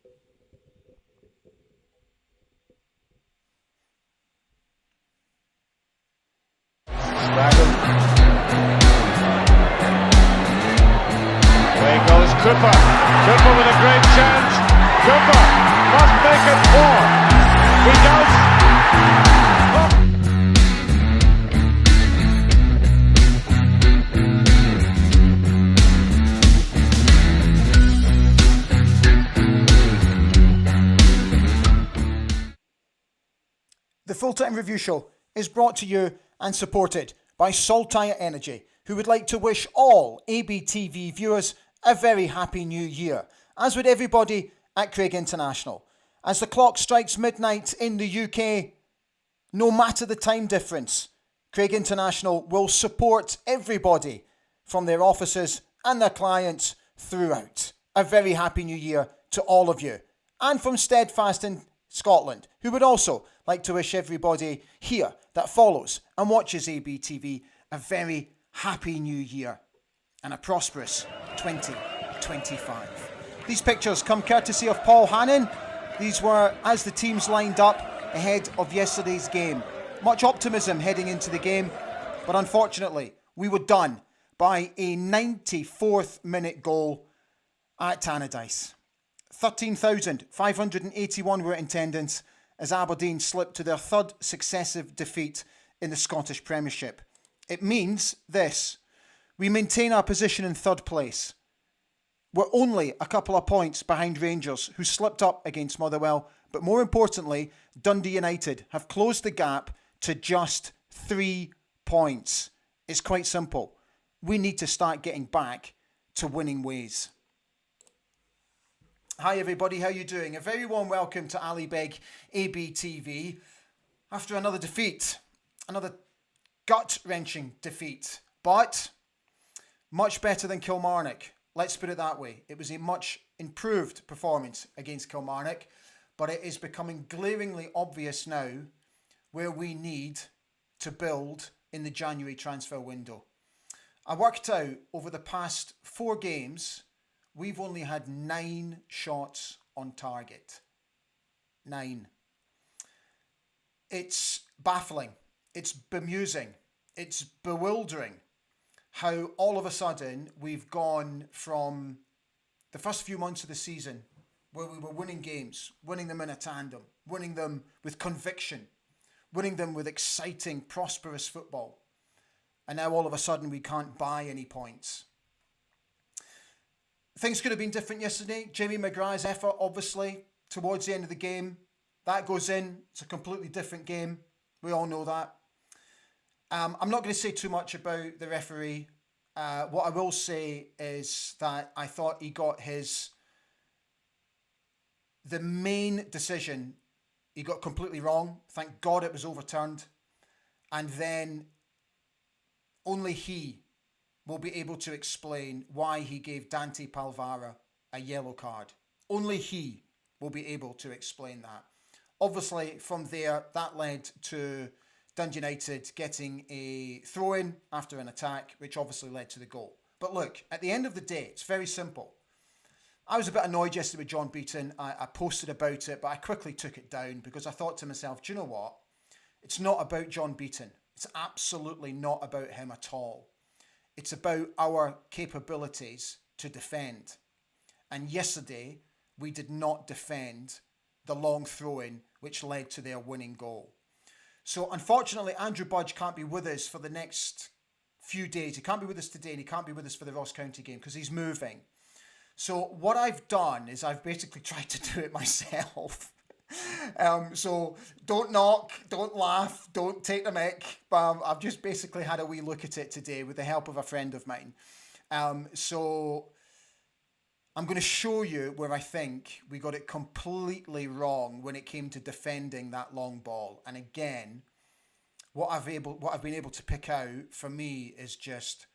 Away goes Cooper. Cooper with a great chance. Cooper must make it 4. He does. The Full-Time Review Show is brought to you and supported by Saltire Energy, who would like to wish all ABTV viewers a very happy new year, as would everybody at Craig International. As the clock strikes midnight in the UK, no matter the time difference, Craig International will support everybody from their offices and their clients throughout. A very happy new year to all of you. And from Steadfast in Scotland, who would also like to wish everybody here that follows and watches ABTV a very happy new year and a prosperous 2025. These pictures come courtesy of Paul Hannon. These were as the teams lined up ahead of yesterday's game. Much optimism heading into the game, but unfortunately we were done by a 94th minute goal at Tannadice. 13,581 were in attendance as Aberdeen slipped to their third successive defeat in the Scottish Premiership. It means this: we maintain our position in third place. We're only a couple of points behind Rangers, who slipped up against Motherwell, but more importantly, Dundee United have closed the gap to just 3 points. It's quite simple. We need to start getting back to winning ways. Hi everybody, how you doing? A very warm welcome to Ali Beg ABTV after another defeat, another gut-wrenching defeat, but much better than Kilmarnock. Let's put it that way. It was a much improved performance against Kilmarnock, but it is becoming glaringly obvious now where we need to build in the January transfer window. I worked out over the past 4 games, we've only had 9 shots on target. 9. It's baffling. It's bemusing. It's bewildering how all of a sudden we've gone from the first few months of the season where we were winning games, winning them in a tandem, winning them with conviction, winning them with exciting, prosperous football. And now all of a sudden we can't buy any points. Things could have been different yesterday. Jamie McGrath's effort, obviously, towards the end of the game. That goes in. It's a completely different game. We all know that. I'm not going to say too much about the referee. What I will say is that I thought he got the main decision he got completely wrong. Thank God it was overturned. And then only he will be able to explain why he gave Dante Palvara a yellow card. Only he will be able to explain that. Obviously, from there, that led to Dundee United getting a throw-in after an attack, which obviously led to the goal. But look, at the end of the day, it's very simple. I was a bit annoyed yesterday with John Beaton. I posted about it, but I quickly took it down because I thought to myself, do you know what? It's not about John Beaton. It's absolutely not about him at all. It's about our capabilities to defend. And yesterday, we did not defend the long throw-in, which led to their winning goal. So unfortunately, Andrew Budge can't be with us for the next few days. He can't be with us today and he can't be with us for the Ross County game because he's moving. So what I've done is I've basically tried to do it myself. So don't knock, don't laugh, don't take the mick. I've just basically had a wee look at it today with the help of a friend of mine. So I'm going to show you where I think we got it completely wrong when it came to defending that long ball. And again, what I've been able to pick out for me is just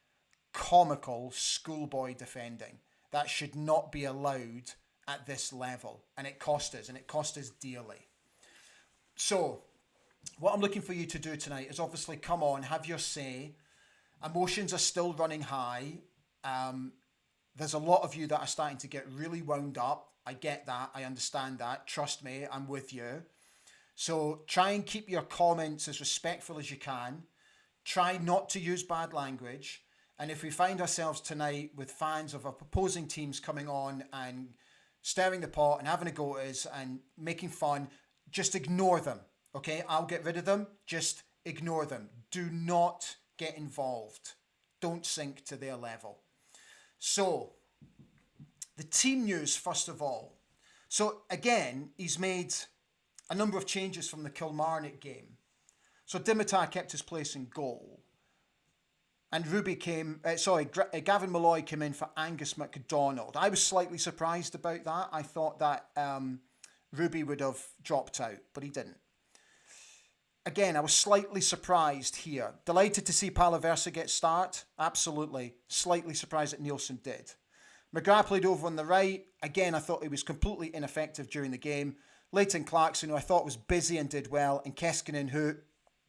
comical schoolboy defending. That should not be allowed at this level. And it cost us dearly. So what I'm looking for you to do tonight is obviously come on, have your say. Emotions are still running high. There's a lot of you that are starting to get really wound up I get that. I understand that. Trust me, I'm with you. So try and keep your comments as respectful as you can. Try not to use bad language. And if we find ourselves tonight with fans of our opposing teams coming on and stirring the pot and having a go at us and making fun, just ignore them. Okay, I'll get rid of them. Just ignore them. Do not get involved. Don't sink to their level. So, the team news first of all. So again, he's made a number of changes from the Kilmarnock game. So Dimitar kept his place in goal. And Gavin Malloy came in for Angus MacDonald. I was slightly surprised about that. I thought that Ruby would have dropped out, but he didn't. Again, I was slightly surprised here. Delighted to see Palaversa get start. Absolutely. Slightly surprised that Nielsen did. McGrath played over on the right. Again, I thought he was completely ineffective during the game. Leighton Clarkson, who I thought was busy and did well. And Keskinen, who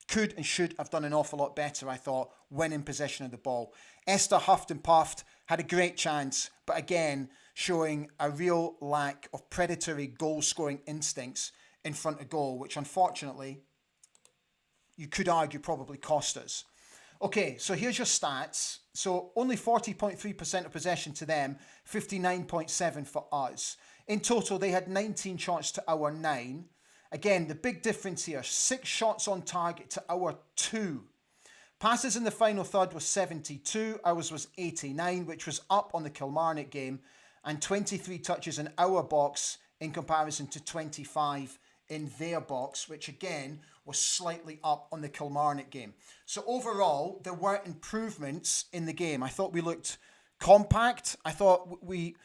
could and should have done an awful lot better, I thought, when in possession of the ball. Esther huffed and puffed, had a great chance, but again, showing a real lack of predatory goal-scoring instincts in front of goal, which unfortunately, you could argue probably cost us. Okay, so here's your stats. So only 40.3% of possession to them, 59.7% for us. In total, they had 19 shots to our 9. Again, the big difference here, 6 shots on target to our 2. Passes in the final third was 72, ours was 89, which was up on the Kilmarnock game, and 23 touches in our box in comparison to 25 in their box, which again was slightly up on the Kilmarnock game. So overall, there were improvements in the game. I thought we looked compact. I thought we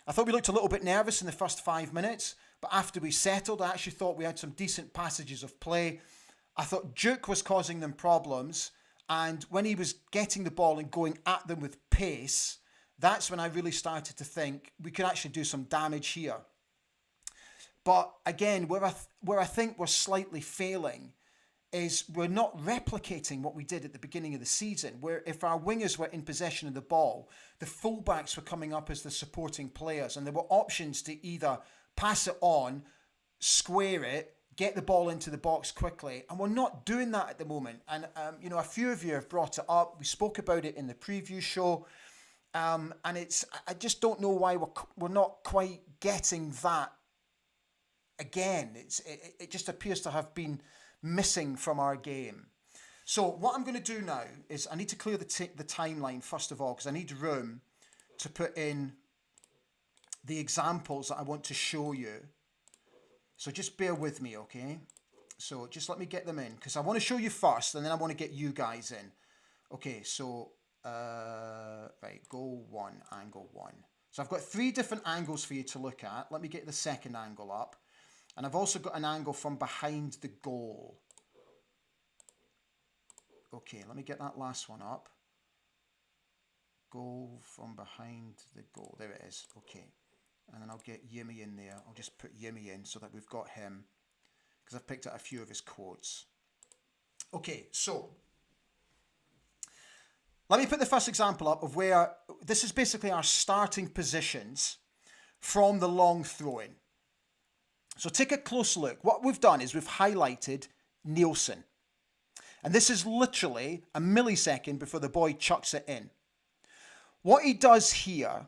looked a little bit nervous in the first 5 minutes, but after we settled, I actually thought we had some decent passages of play. I thought Duke was causing them problems, and when he was getting the ball and going at them with pace, that's when I really started to think we could actually do some damage here. But again, where I think we're slightly failing is we're not replicating what we did at the beginning of the season, where if our wingers were in possession of the ball, the fullbacks were coming up as the supporting players, and there were options to either pass it on, square it, get the ball into the box quickly, and we're not doing that at the moment. And a few of you have brought it up. We spoke about it in the preview show, and I just don't know why we're not quite getting that again. It just appears to have been missing from our game. So what I'm going to do now is I need to clear the timeline first of all, because I need room to put in the examples that I want to show you. So just bear with me, okay? So just let me get them in, because I want to show you first, and then I want to get you guys in. Okay, so, right, goal 1, angle 1. So I've got 3 different angles for you to look at. Let me get the second angle up. And I've also got an angle from behind the goal. Okay, let me get that last one up. Goal from behind the goal. There it is. Okay. And then I'll get Yimmy in there. I'll just put Yimmy in so that we've got him, because I've picked out a few of his quotes. Okay, so let me put the first example up of where this is basically our starting positions from the long throw-in. So take a close look. What we've done is we've highlighted Nielsen. And this is literally a millisecond before the boy chucks it in. What he does here,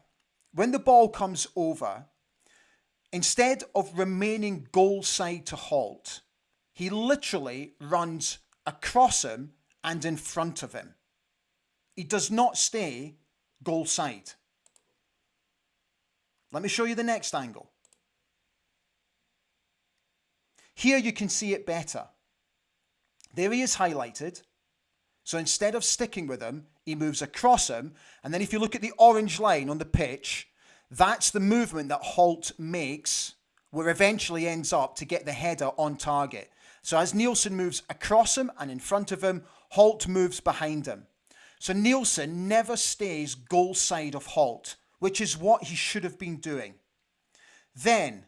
when the ball comes over, instead of remaining goal side to halt, he literally runs across him and in front of him. He does not stay goal side. Let me show you the next angle. Here you can see it better. There he is highlighted. So instead of sticking with him, he moves across him. And then if you look at the orange line on the pitch, that's the movement that Holt makes, where eventually ends up to get the header on target. So as Nielsen moves across him and in front of him, Holt moves behind him. So Nielsen never stays goal side of Holt, which is what he should have been doing. Then,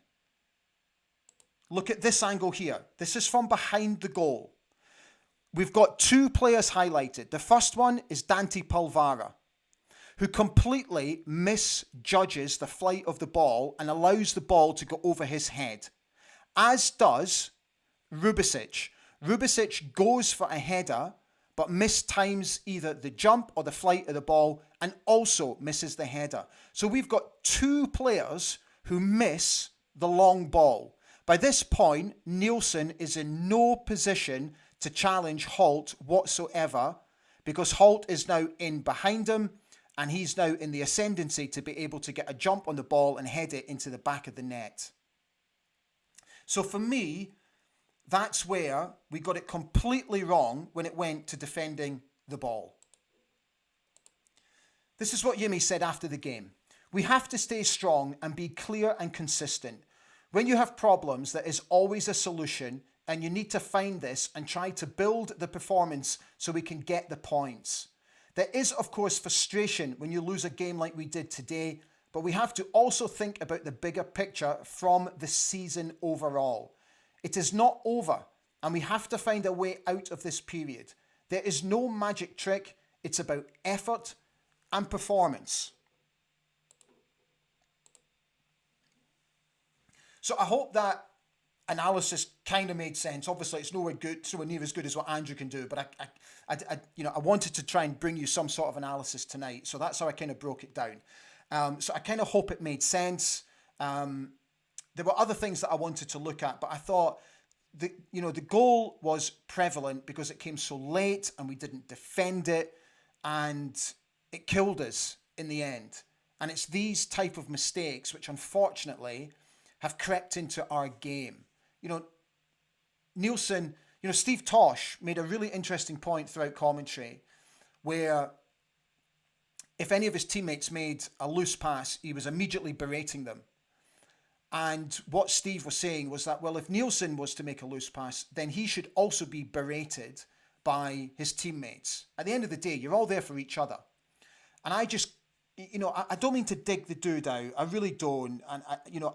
look at this angle here. This is from behind the goal. We've got 2 players highlighted. The first one is Dante Polvara. who completely misjudges the flight of the ball and allows the ball to go over his head, as does Rubicic. Rubicic goes for a header, but mistimes either the jump or the flight of the ball and also misses the header. So we've got two players who miss the long ball. By this point, Nielsen is in no position to challenge Holt whatsoever, because Holt is now in behind him and he's now in the ascendancy to be able to get a jump on the ball and head it into the back of the net. So for me, that's where we got it completely wrong when it went to defending the ball. This is what Yimi said after the game. We have to stay strong and be clear and consistent. When you have problems, there is always a solution, and you need to find this and try to build the performance so we can get the points. There is, of course, frustration when you lose a game like we did today, but we have to also think about the bigger picture from the season overall. It is not over, and we have to find a way out of this period. There is no magic trick. It's about effort and performance. So I hope that analysis kind of made sense. Obviously, it's nowhere near as good as what Andrew can do, but I wanted to try and bring you some sort of analysis tonight. So that's how I kind of broke it down. So I kind of hope it made sense. There were other things that I wanted to look at, but I thought the goal was prevalent because it came so late and we didn't defend it, and it killed us in the end. And it's these type of mistakes which unfortunately have crept into our game. Nielsen, Steve Tosh made a really interesting point throughout commentary where if any of his teammates made a loose pass, he was immediately berating them. And what Steve was saying was that, well, if Nielsen was to make a loose pass, then he should also be berated by his teammates. At the end of the day, you're all there for each other. And I just, I don't mean to dig the dude out. I really don't. And,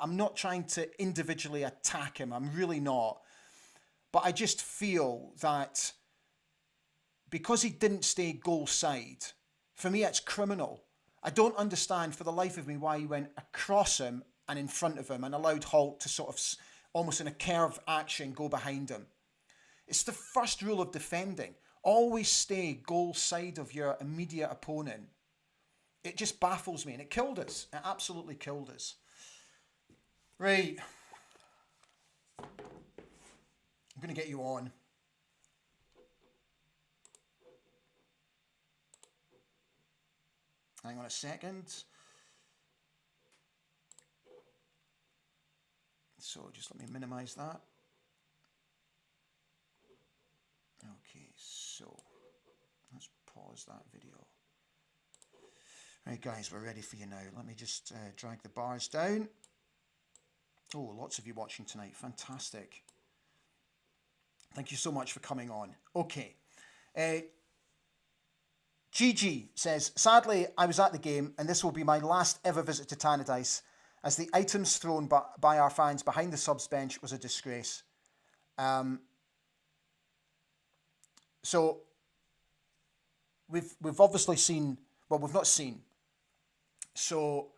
I'm not trying to individually attack him. I'm really not. But I just feel that because he didn't stay goal side, for me, it's criminal. I don't understand for the life of me why he went across him and in front of him and allowed Holt to sort of almost in a curve action go behind him. It's the first rule of defending. Always stay goal side of your immediate opponent. It just baffles me, and it killed us. It absolutely killed us. Right. I'm going to get you on. Hang on a second. So just let me minimize that. Okay, so let's pause that video. Right, guys, we're ready for you now. Let me just drag the bars down. Oh, lots of you watching tonight. Fantastic. Thank you so much for coming on. Okay. Gigi says, sadly, I was at the game, and this will be my last ever visit to Tannadice, as the items thrown by our fans behind the subs bench was a disgrace. So we've obviously seen, well, we've not seen. So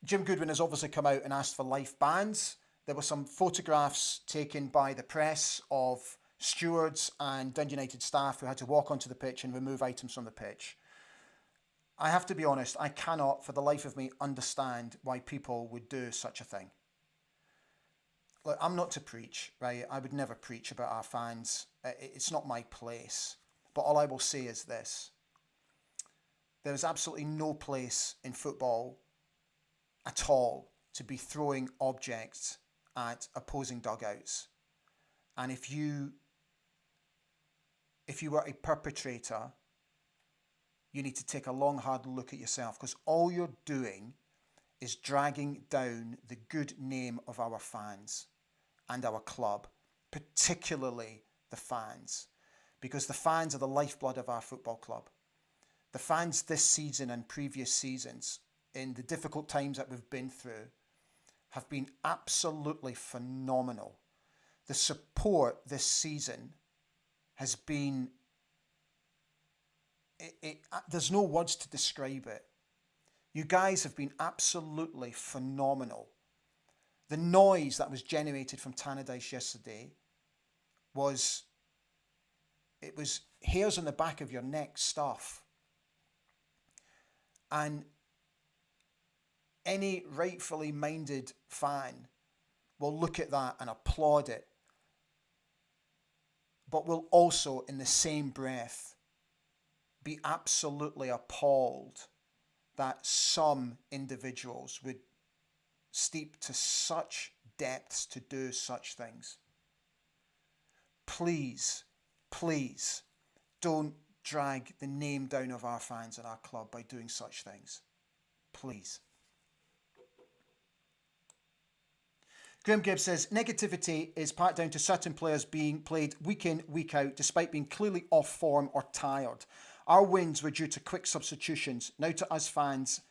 Jim Goodwin has obviously come out and asked for life bans. There were some photographs taken by the press of stewards and Dundee United staff who had to walk onto the pitch and remove items from the pitch. I have to be honest, I cannot for the life of me understand why people would do such a thing. Look, I'm not to preach, right? I would never preach about our fans. It's not my place. But all I will say is this. There is absolutely no place in football at all to be throwing objects at opposing dugouts. And if you were a perpetrator, you need to take a long, hard look at yourself, because all you're doing is dragging down the good name of our fans and our club, particularly the fans, because the fans are the lifeblood of our football club. The fans this season and previous seasons, in the difficult times that we've been through, have been absolutely phenomenal. The support this season has been there's no words to describe it. You guys have been absolutely phenomenal. The noise that was generated from Tannadice yesterday was hairs on the back of your neck stuff. And any rightfully minded fan will look at that and applaud it, but will also, in the same breath, be absolutely appalled that some individuals would steep to such depths to do such things. Please, please, don't drag the name down of our fans and our club by doing such things. Please. Graham Gibbs says, negativity is part down to certain players being played week in, week out, despite being clearly off form or tired. Our wins were due to quick substitutions. Now to us fans,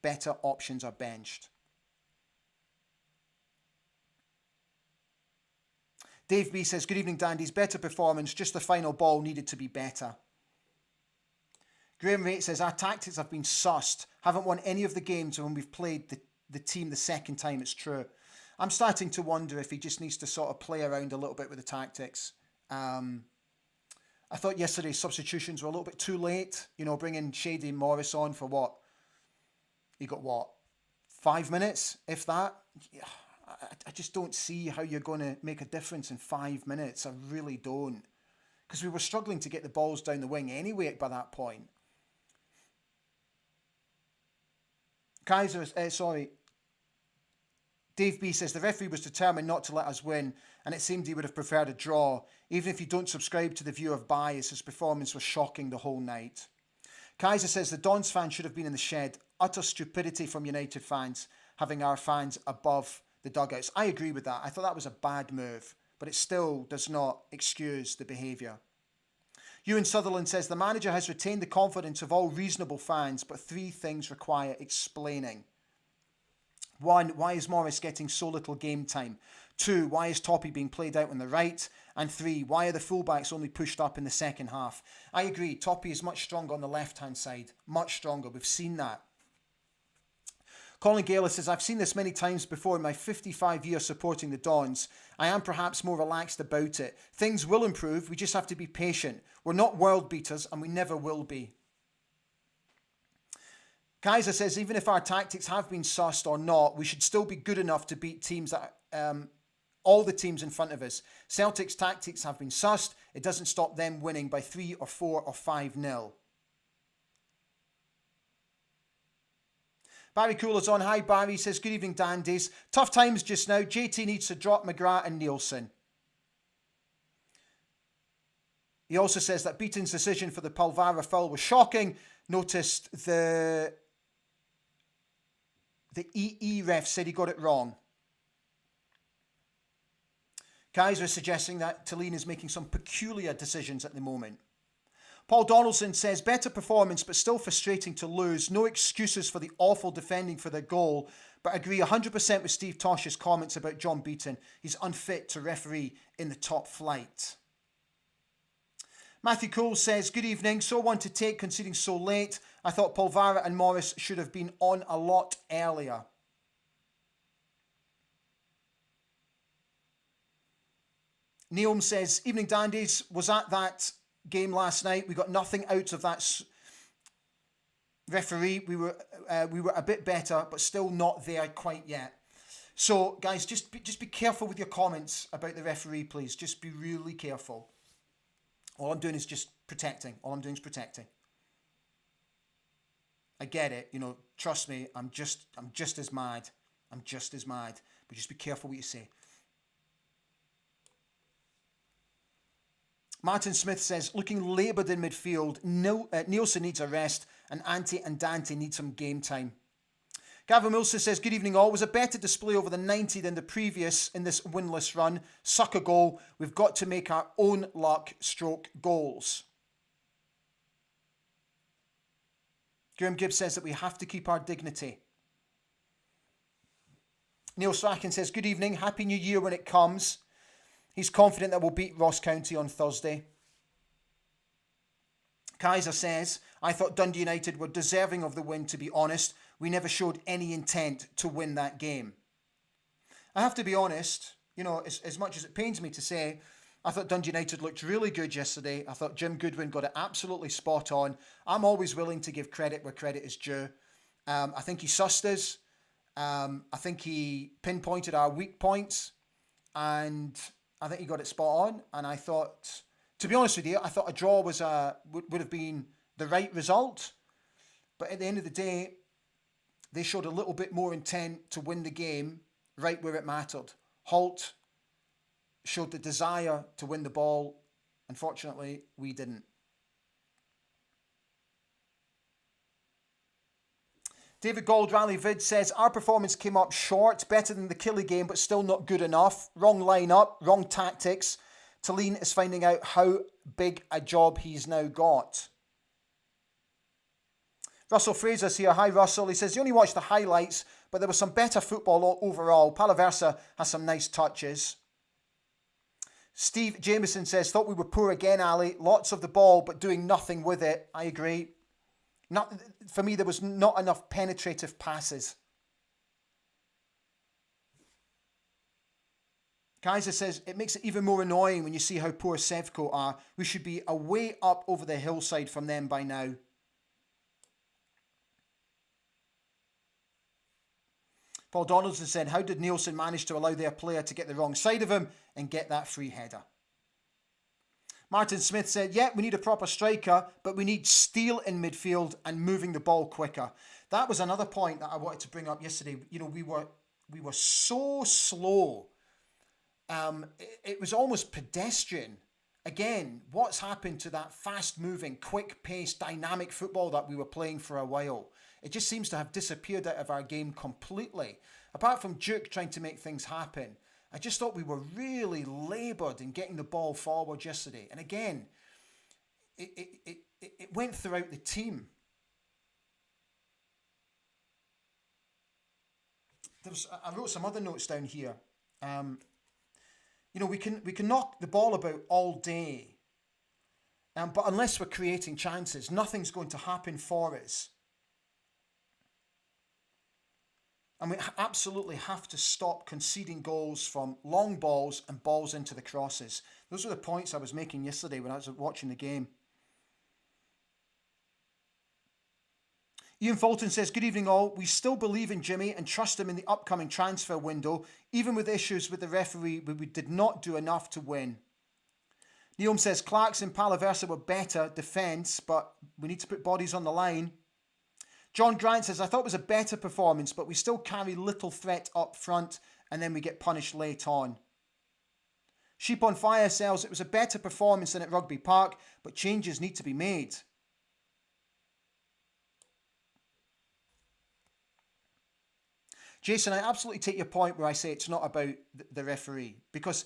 better options are benched. Dave B says, good evening, Dandies. Better performance, just the final ball needed to be better. Graham Rate says, our tactics have been sussed. Haven't won any of the games when we've played the team the second time. It's true. I'm starting to wonder if he just needs to sort of play around a little bit with the tactics. I thought yesterday's substitutions were a little bit too late. You know, bringing Shady Morris on for what? He got what? 5 minutes, if that? Yeah, I just don't see how you're going to make a difference in 5 minutes. I really don't. Because we were struggling to get the balls down the wing anyway by that point. Dave B says, the referee was determined not to let us win, and it seemed he would have preferred a draw. Even if you don't subscribe to the view of bias, his performance was shocking the whole night. Kaiser says, the Dons fans should have been in the shed. Utter stupidity from United fans, having our fans above the dugouts. I agree with that. I thought that was a bad move, but it still does not excuse the behaviour. Ewan Sutherland says, the manager has retained the confidence of all reasonable fans, but 3 things require explaining. 1, why is Morris getting so little game time? 2, why is Toppy being played out on the right? And 3, why are the fullbacks only pushed up in the second half? I agree, Toppy is much stronger on the left-hand side. Much stronger, we've seen that. Colin Gale says, I've seen this many times before in my 55 years supporting the Dons. I am perhaps more relaxed about it. Things will improve, we just have to be patient. We're not world beaters and we never will be. Kaiser says, even if our tactics have been sussed or not, we should still be good enough to beat teams that all the teams in front of us. Celtic's tactics have been sussed. It doesn't stop them winning by 3 or 4 or 5-0. Barry Cooler's on. Hi, Barry. He says, good evening, Dandies. Tough times just now. JT needs to drop McGrath and Nielsen. He also says that Beaton's decision for the Palvara foul was shocking. Noticed the EE ref said he got it wrong. Kaiser is suggesting that Tallinn is making some peculiar decisions at the moment. Paul Donaldson says, better performance but still frustrating to lose. No excuses for the awful defending for their goal, but agree 100% with Steve Tosh's comments about John Beaton. He's unfit to referee in the top flight. Matthew Cole says, good evening. So one to take conceding so late. I thought Polvara and Morris should have been on a lot earlier. Neom says, evening Dandies, was at that game last night. We got nothing out of that referee. We were a bit better, but still not there quite yet. So guys, just be careful with your comments about the referee, please. Just be really careful. All I'm doing is just protecting. All I'm doing is protecting. I get it, trust me, I'm just as mad. I'm just as mad. But just be careful what you say. Martin Smith says, looking laboured in midfield, Nielsen needs a rest, and Ante and Dante need some game time. Gavin Wilson says, good evening all. Was a better display over the 90 than the previous in this winless run. Suck a goal. We've got to make our own luck / goals. Graham Gibbs says that we have to keep our dignity. Neil Strachan says, good evening. Happy New Year when it comes. He's confident that we'll beat Ross County on Thursday. Kaiser says, I thought Dundee United were deserving of the win, to be honest. We never showed any intent to win that game. I have to be honest, as much as it pains me to say, I thought Dundee United looked really good yesterday. I thought Jim Goodwin got it absolutely spot on. I'm always willing to give credit where credit is due. I think he sussed us. I think he pinpointed our weak points. And I think he got it spot on. And I thought, to be honest with you, I thought a draw would have been the right result. But at the end of the day, they showed a little bit more intent to win the game right where it mattered. Holt showed the desire to win the ball. Unfortunately, we didn't. David Gold Rally Vid says, our performance came up short, better than the Killie game, but still not good enough. Wrong lineup, wrong tactics. Talene is finding out how big a job he's now got. Russell Fraser's here. Hi, Russell. He says, you only watched the highlights, but there was some better football overall. Palaversa has some nice touches. Steve Jameson says, thought we were poor again, Ali. Lots of the ball, but doing nothing with it. I agree. For me, there was not enough penetrative passes. Kaiser says, it makes it even more annoying when you see how poor Sevco are. We should be a way up over the hillside from them by now. Paul Donaldson said, how did Nielsen manage to allow their player to get the wrong side of him and get that free header? Martin Smith said, yeah, we need a proper striker, but we need steel in midfield and moving the ball quicker. That was another point that I wanted to bring up yesterday. We were so slow. It was almost pedestrian. Again, what's happened to that fast-moving, quick-paced, dynamic football that we were playing for a while? It just seems to have disappeared out of our game completely. Apart from Duke trying to make things happen, I just thought we were really laboured in getting the ball forward yesterday. And again, it went throughout the team. I wrote some other notes down here. We can knock the ball about all day, but unless we're creating chances, nothing's going to happen for us. And we absolutely have to stop conceding goals from long balls and balls into the crosses. Those were the points I was making yesterday when I was watching the game. Ian Fulton says, good evening all. We still believe in Jimmy and trust him in the upcoming transfer window. Even with issues with the referee, we did not do enough to win. Neom says, Clarkson and Palaversa were better defence, but we need to put bodies on the line. John Grant says, I thought it was a better performance, but we still carry little threat up front and then we get punished late on. Sheep on Fire says, it was a better performance than at Rugby Park, but changes need to be made. Jason, I absolutely take your point where I say it's not about the referee, because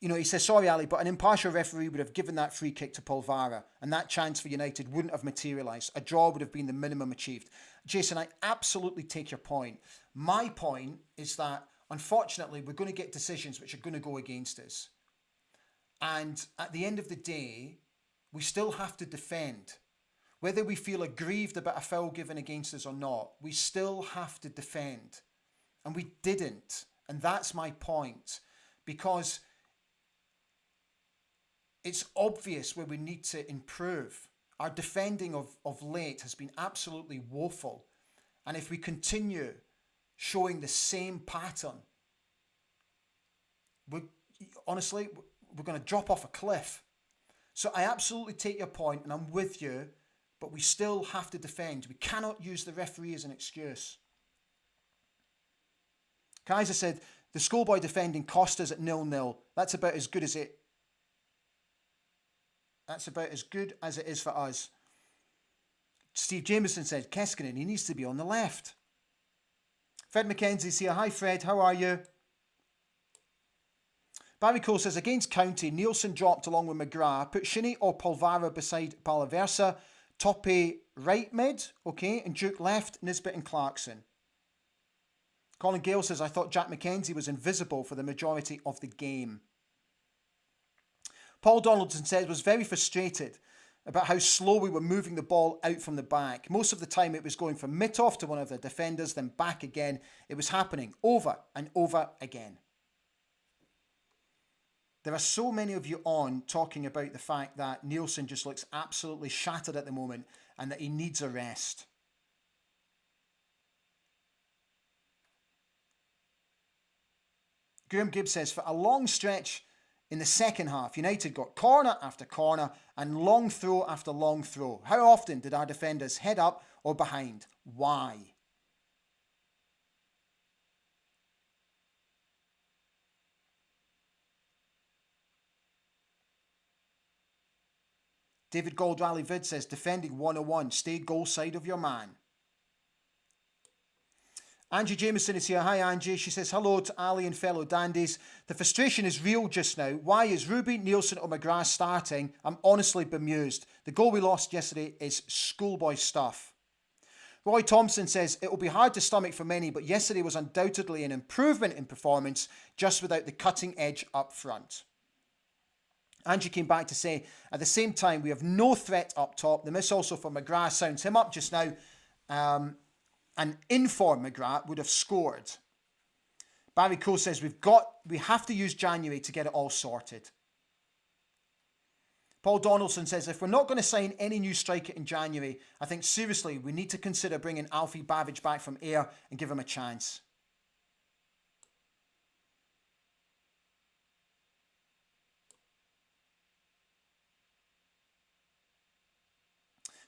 he says, sorry, Ali, but an impartial referee would have given that free kick to Polvara, and that chance for United wouldn't have materialised. A draw would have been the minimum achieved. Jason, I absolutely take your point. My point is that, unfortunately, we're going to get decisions which are going to go against us. And at the end of the day, we still have to defend. Whether we feel aggrieved about a foul given against us or not, we still have to defend. And we didn't. And that's my point. Because it's obvious where we need to improve. Our defending of late has been absolutely woeful. And if we continue showing the same pattern, we're going to drop off a cliff. So I absolutely take your point and I'm with you, but we still have to defend. We cannot use the referee as an excuse. Kaiser said, the schoolboy defending cost us at 0-0. That's about as good as it is for us. Steve Jameson said, Keskinen, he needs to be on the left. Fred McKenzie's here. Hi, Fred. How are you? Barry Cole says, against County, Nielsen dropped along with McGrath. Put Shinnie or Polvara beside Palaversa. Toppe right mid, okay, and Duke left, Nisbet and Clarkson. Colin Gale says, I thought Jack McKenzie was invisible for the majority of the game. Paul Donaldson says, was very frustrated. about how slow we were moving the ball out from the back. Most of the time it was going from mid-off to one of the defenders, then back again. It was happening over and over again. There are so many of you on talking about the fact that Nielsen just looks absolutely shattered at the moment and that he needs a rest. Graham Gibbs says, for a long stretch in the second half, United got corner after corner and long throw after long throw. How often did our defenders head up or behind? Why? David Goldralli Vid says, defending 101, stay goal side of your man. Angie Jameson is here. Hi Angie. She says, hello to Ali and fellow dandies. The frustration is real just now. Why is Ruby, Nielsen or McGrath starting? I'm honestly bemused. The goal we lost yesterday is schoolboy stuff. Roy Thompson says, it will be hard to stomach for many, but yesterday was undoubtedly an improvement in performance, just without the cutting edge up front. Angie came back to say, at the same time, we have no threat up top. The miss also for McGrath sounds him up just now. And informed McGrath would have scored. Barry Cole says, we have to use January to get it all sorted. Paul Donaldson says, if we're not going to sign any new striker in January, I think seriously we need to consider bringing Alfie Babbage back from Ayr and give him a chance.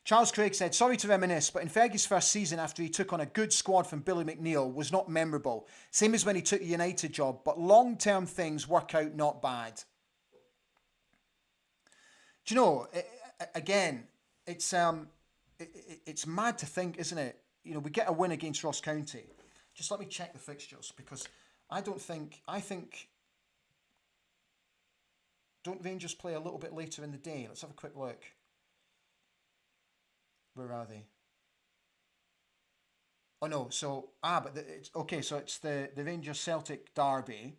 Charles Craig said, sorry to reminisce, but in Fergie's first season after he took on a good squad from Billy McNeil was not memorable. Same as when he took the United job, but long-term things work out not bad. Do you know, again, it's mad to think, isn't it? You know, we get a win against Ross County. Just let me check the fixtures, because I think, don't Rangers play a little bit later in the day? Let's have a quick look. Where are they? Oh no, so, it's okay, so it's the Rangers-Celtic derby.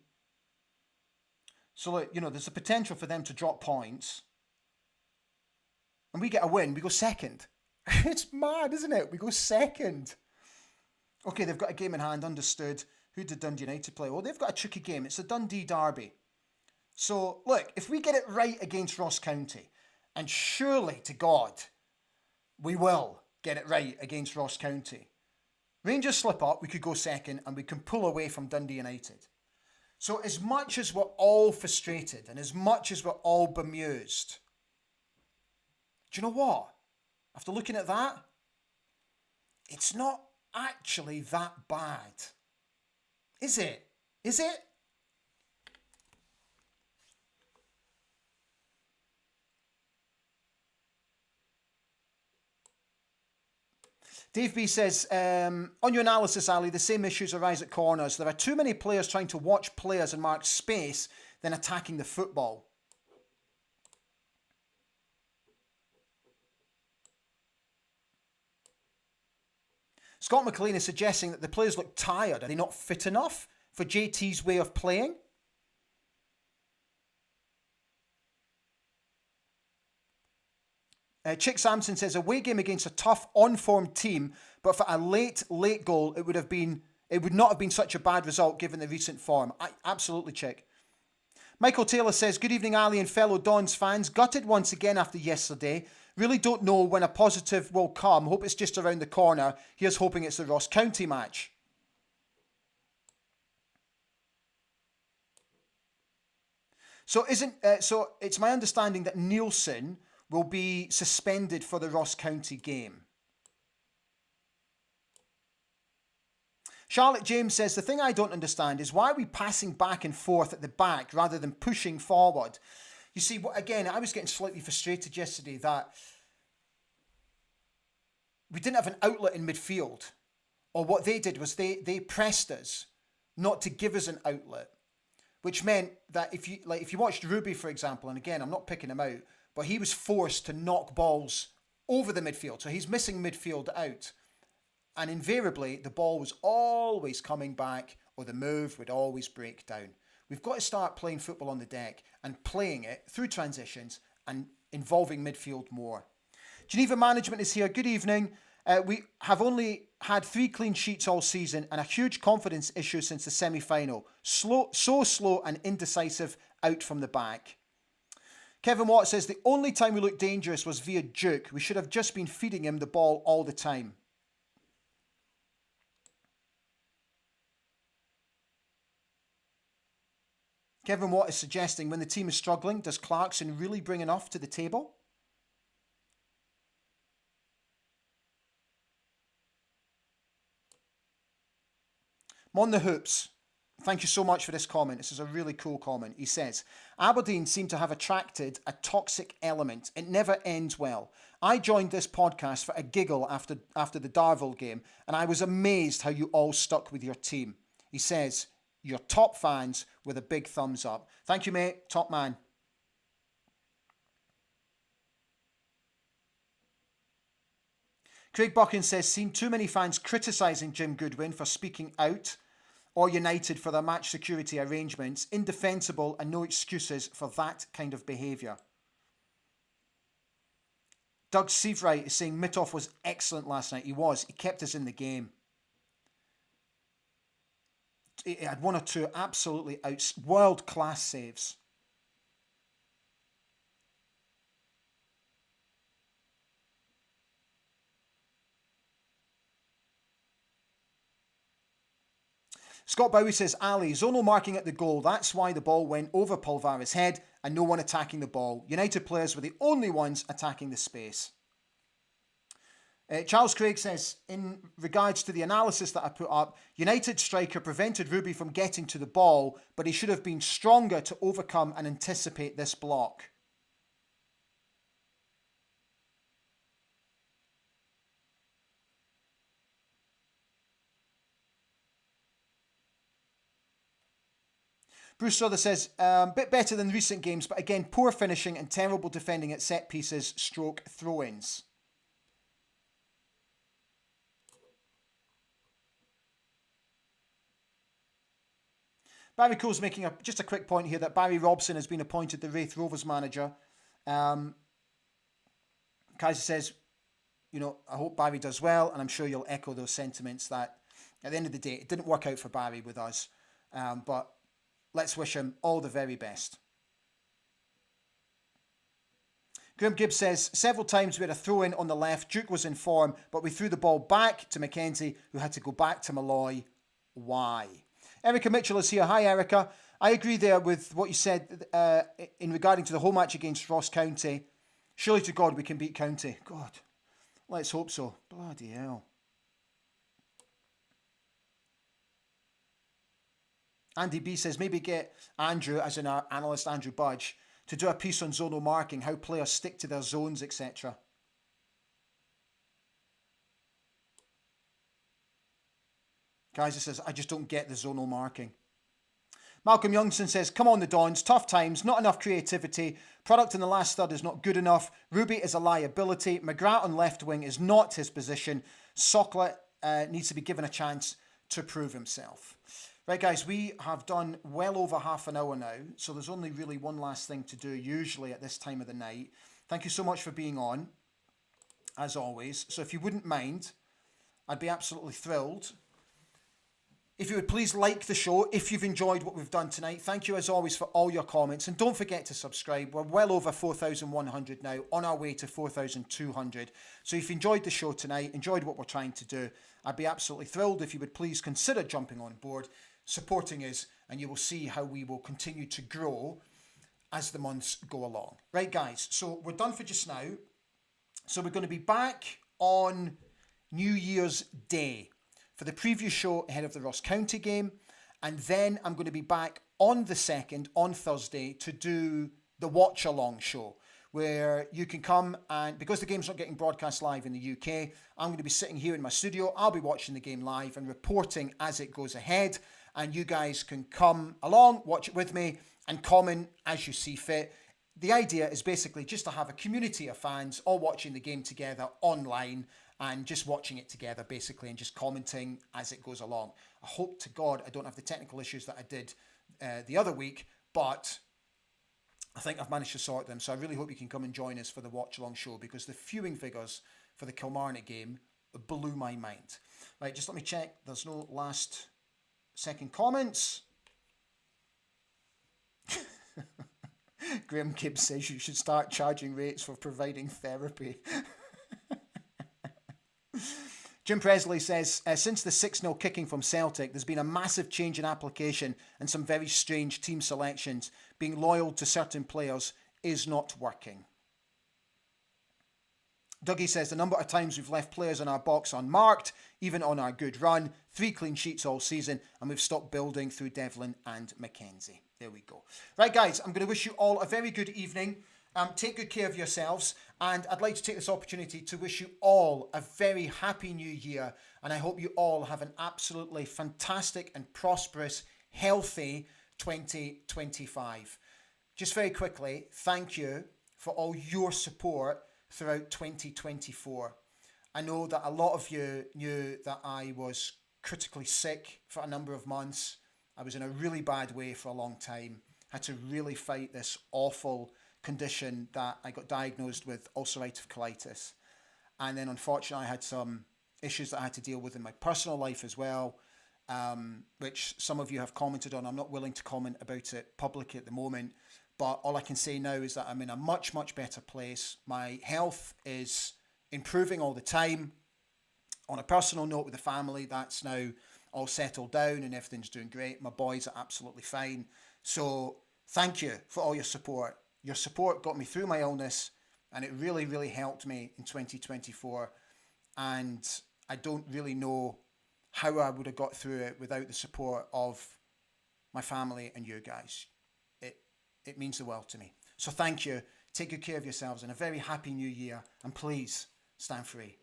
So, look, you know, there's a potential for them to drop points. And we get a win, we go second. It's mad, isn't it? We go second. Okay, they've got a game in hand, understood. Who did Dundee United play? Well, they've got a tricky game. It's the Dundee derby. So, look, if we get it right against Ross County, and surely to God, we will get it right against Ross County. Rangers slip up, we could go second, and we can pull away from Dundee United. So as much as we're all frustrated, and as much as we're all bemused, do you know what? After looking at that, it's not actually that bad. Is it? Is it? Dave B says, on your analysis, Ali, the same issues arise at corners. There are too many players trying to watch players and mark space than attacking the football. Scott McLean is suggesting that the players look tired. Are they not fit enough for JT's way of playing? Chick Sampson says, away game against a tough, on-form team, but for a late goal, it would not have been such a bad result given the recent form. Absolutely, Chick. Michael Taylor says, good evening, Ali and fellow Dons fans. Gutted once again after yesterday. Really don't know when a positive will come. Hope it's just around the corner. Here's hoping it's the Ross County match. So it's my understanding that Nielsen will be suspended for the Ross County game. Charlotte James says, the thing I don't understand is why are we passing back and forth at the back rather than pushing forward? You see, again, I was getting slightly frustrated yesterday that we didn't have an outlet in midfield. Or what they did was they pressed us not to give us an outlet, which meant that if you watched Ruby, for example, and again, I'm not picking him out, but he was forced to knock balls over the midfield. So he's missing midfield out. And invariably, the ball was always coming back or the move would always break down. We've got to start playing football on the deck and playing it through transitions and involving midfield more. Geneva Management is here. Good evening. We have only had 3 clean sheets all season and a huge confidence issue since the semi-final. So slow and indecisive out from the back. Kevin Watt says, the only time we looked dangerous was via Duke. We should have just been feeding him the ball all the time. Kevin Watt is suggesting, when the team is struggling, does Clarkson really bring enough to the table? Mon the Hoops, thank you so much for this comment. This is a really cool comment. He says, Aberdeen seem to have attracted a toxic element. It never ends well. I joined this podcast for a giggle after the Darvel game, and I was amazed how you all stuck with your team. He says, you're top fans with a big thumbs up. Thank you, mate. Top man. Craig Buchan says, seen too many fans criticising Jim Goodwin for speaking out or United for their match security arrangements. Indefensible and no excuses for that kind of behaviour. Doug Seavright is saying Mittoff was excellent last night. He was. He kept us in the game. He had 1 or 2 absolutely world-class saves. Scott Bowie says, Ali, zonal marking at the goal. That's why the ball went over Polvara's head and no one attacking the ball. United players were the only ones attacking the space. Charles Craig says, in regards to the analysis that I put up, United striker prevented Ruby from getting to the ball, but he should have been stronger to overcome and anticipate this block. Bruce Strother says, bit better than recent games, but again, poor finishing and terrible defending at set pieces / throw-ins. Barry Cole's making just a quick point here that Barry Robson has been appointed the Wraith Rovers manager. Kaiser says, I hope Barry does well, and I'm sure you'll echo those sentiments that at the end of the day, it didn't work out for Barry with us, but let's wish him all the very best. Graham Gibbs says, several times we had a throw-in on the left. Duke was in form, but we threw the ball back to Mackenzie, who had to go back to Malloy. Why? Erica Mitchell is here. Hi, Erica. I agree there with what you said in regarding to the home match against Ross County. Surely to God we can beat County. God, let's hope so. Bloody hell. Andy B says, maybe get Andrew, as in our analyst Andrew Budge, to do a piece on zonal marking, how players stick to their zones, etc. Kaiser says, I just don't get the zonal marking. Malcolm Youngson says, come on the Dons, tough times, not enough creativity, product in the last third is not good enough, Ruby is a liability, McGrath on left wing is not his position, Sokla needs to be given a chance to prove himself. Right, guys, we have done well over half an hour now, so there's only really one last thing to do, usually at this time of the night. Thank you so much for being on, as always. So if you wouldn't mind, I'd be absolutely thrilled if you would please like the show, if you've enjoyed what we've done tonight. Thank you, as always, for all your comments. And don't forget to subscribe. We're well over 4,100 now, on our way to 4,200. So if you enjoyed the show tonight, enjoyed what we're trying to do, I'd be absolutely thrilled if you would please consider jumping on board, supporting us, and you will see how we will continue to grow as the months go along. Right, guys, so we're done for just now. So we're going to be back on New Year's Day for the preview show ahead of the Ross County game, and then I'm going to be back on the 2nd, on Thursday, to do the watch along show, where you can come, and because the game's not getting broadcast live in the UK, I'm going to be sitting here in my studio. I'll be watching the game live and reporting as it goes ahead, and you guys can come along, watch it with me, and comment as you see fit. The idea is basically just to have a community of fans all watching the game together online and just watching it together basically and just commenting as it goes along. I hope to God I don't have the technical issues that I did the other week, but I think I've managed to sort them, so I really hope you can come and join us for the watch-along show, because the viewing figures for the Kilmarnock game blew my mind. Right, just let me check. There's no last second comments. Graham Gibbs says you should start charging rates for providing therapy. Jim Presley says, since the 6-0 kicking from Celtic, there's been a massive change in application and some very strange team selections. Being loyal to certain players is not working. Dougie says, the number of times we've left players in our box unmarked, even on our good run, 3 clean sheets all season, and we've stopped building through Devlin and Mackenzie. There we go. Right, guys, I'm going to wish you all a very good evening. Take good care of yourselves, and I'd like to take this opportunity to wish you all a very happy new year, and I hope you all have an absolutely fantastic and prosperous, healthy 2025. Just very quickly, thank you for all your support throughout 2024. I know that a lot of you knew that I was critically sick for a number of months. I was in a really bad way for a long time. Had to really fight this awful condition that I got diagnosed with, ulcerative colitis. And then unfortunately I had some issues that I had to deal with in my personal life as well, which some of you have commented on. I'm not willing to comment about it publicly at the moment, but all I can say now is that I'm in a much, much better place. My health is improving all the time. On a personal note with the family, that's now all settled down and everything's doing great. My boys are absolutely fine. So thank you for all your support. Your support got me through my illness, and it really, really helped me in 2024. And I don't really know how I would have got through it without the support of my family and you guys. It means the world to me. So thank you. Take good care of yourselves, and a very happy new year. And please stand free.